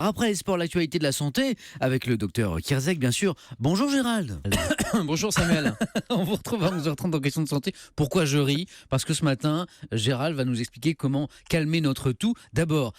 Après les sports, l'actualité de la santé, avec le docteur Kierzek, bien sûr. Bonjour Gérald. Bonjour Samuel. On vous retrouve à 11h30 dans Question de santé. Pourquoi je ris? Parce que ce matin, Gérald va nous expliquer comment calmer notre toux. D'abord,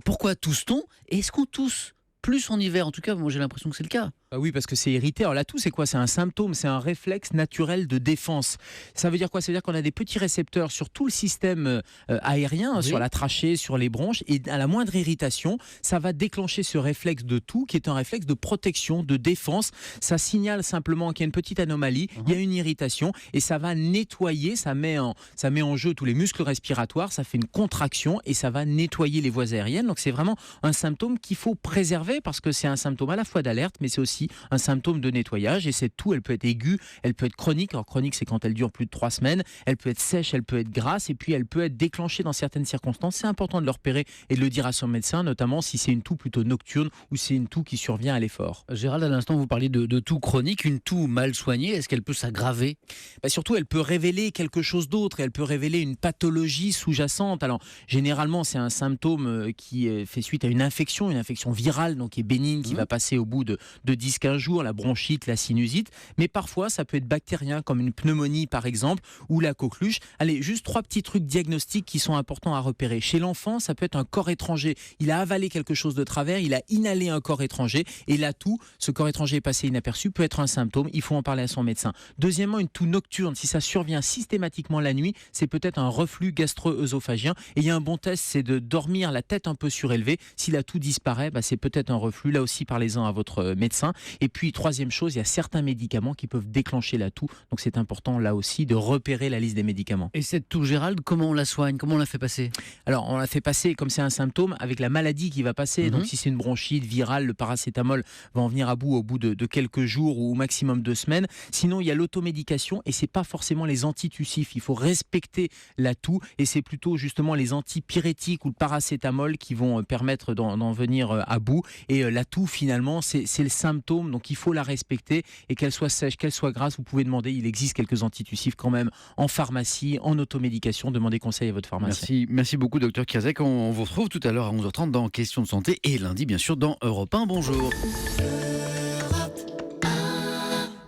pourquoi tousse-t-on? Et est-ce qu'on tousse plus en hiver? En tout cas, moi j'ai l'impression que c'est le cas. Oui, parce que c'est irrité. Alors la toux, c'est quoi? C'est un symptôme, c'est un réflexe naturel de défense. Ça veut dire quoi? Ça veut dire qu'on a des petits récepteurs sur tout le système aérien, Oui. sur la trachée, sur les bronches, et à la moindre irritation, ça va déclencher ce réflexe de toux, qui est un réflexe de protection, de défense. Ça signale simplement qu'il y a une petite anomalie, il y a une irritation, et ça va nettoyer, ça met en jeu tous les muscles respiratoires, ça fait une contraction, et ça va nettoyer les voies aériennes. Donc c'est vraiment un symptôme qu'il faut préserver, parce que c'est un symptôme à la fois d'alerte, mais c'est aussi un symptôme de nettoyage. Et cette toux, elle peut être aiguë, elle peut être chronique. Alors chronique, c'est quand elle dure plus de 3 semaines. Elle peut être sèche, elle peut être grasse, et puis elle peut être déclenchée dans certaines circonstances. C'est important de le repérer et de le dire à son médecin, notamment si c'est une toux plutôt nocturne ou c'est une toux qui survient à l'effort. Gérald, à l'instant, vous parliez de toux chronique. Une toux mal soignée, est-ce qu'elle peut s'aggraver? Surtout, elle peut révéler quelque chose d'autre. Elle peut révéler une pathologie sous-jacente. Alors, généralement, c'est un symptôme qui fait suite à une infection virale, donc qui est bénigne, qui va passer au bout de 10-15 jours, la bronchite, la sinusite. Mais parfois, ça peut être bactérien, comme une pneumonie, par exemple, ou la coqueluche. Allez, juste 3 petits trucs diagnostiques qui sont importants à repérer. Chez l'enfant, ça peut être un corps étranger. Il a avalé quelque chose de travers, il a inhalé un corps étranger, et là, tout, ce corps étranger est passé inaperçu, peut être un symptôme. Il faut en parler à son médecin. Deuxièmement, une toux nocturne. Si ça survient systématiquement la nuit, c'est peut-être un reflux gastro-œsophagien. Et il y a un bon test, c'est de dormir la tête un peu surélevée. Si la toux disparaît, c'est peut-être un reflux. Là aussi, parlez-en à votre médecin. Et puis, troisième chose, il y a certains médicaments qui peuvent déclencher la toux. Donc, c'est important, là aussi, de repérer la liste des médicaments. Et cette toux, Gérald, comment on la soigne? Comment on la fait passer? Alors, on la fait passer, comme c'est un symptôme, avec la maladie qui va passer. Donc, si c'est une bronchite virale, le paracétamol va en venir à bout au bout de quelques jours ou au maximum 2 semaines. Sinon, il y a l'automédication et c'est pas forcément les antitussifs. Il faut respecter la toux et c'est plutôt justement les antipyrétiques ou le paracétamol qui vont permettre d'en venir à bout. Et la toux, finalement, c'est le symptôme. Donc, il faut la respecter et qu'elle soit sèche, qu'elle soit grasse. Vous pouvez demander, il existe quelques antitussifs quand même en pharmacie, en automédication. Demandez conseil à votre pharmacien. Merci beaucoup, docteur Kierzek. On vous retrouve tout à l'heure à 11h30 dans Question de santé et lundi, bien sûr, dans Europe 1. Bonjour.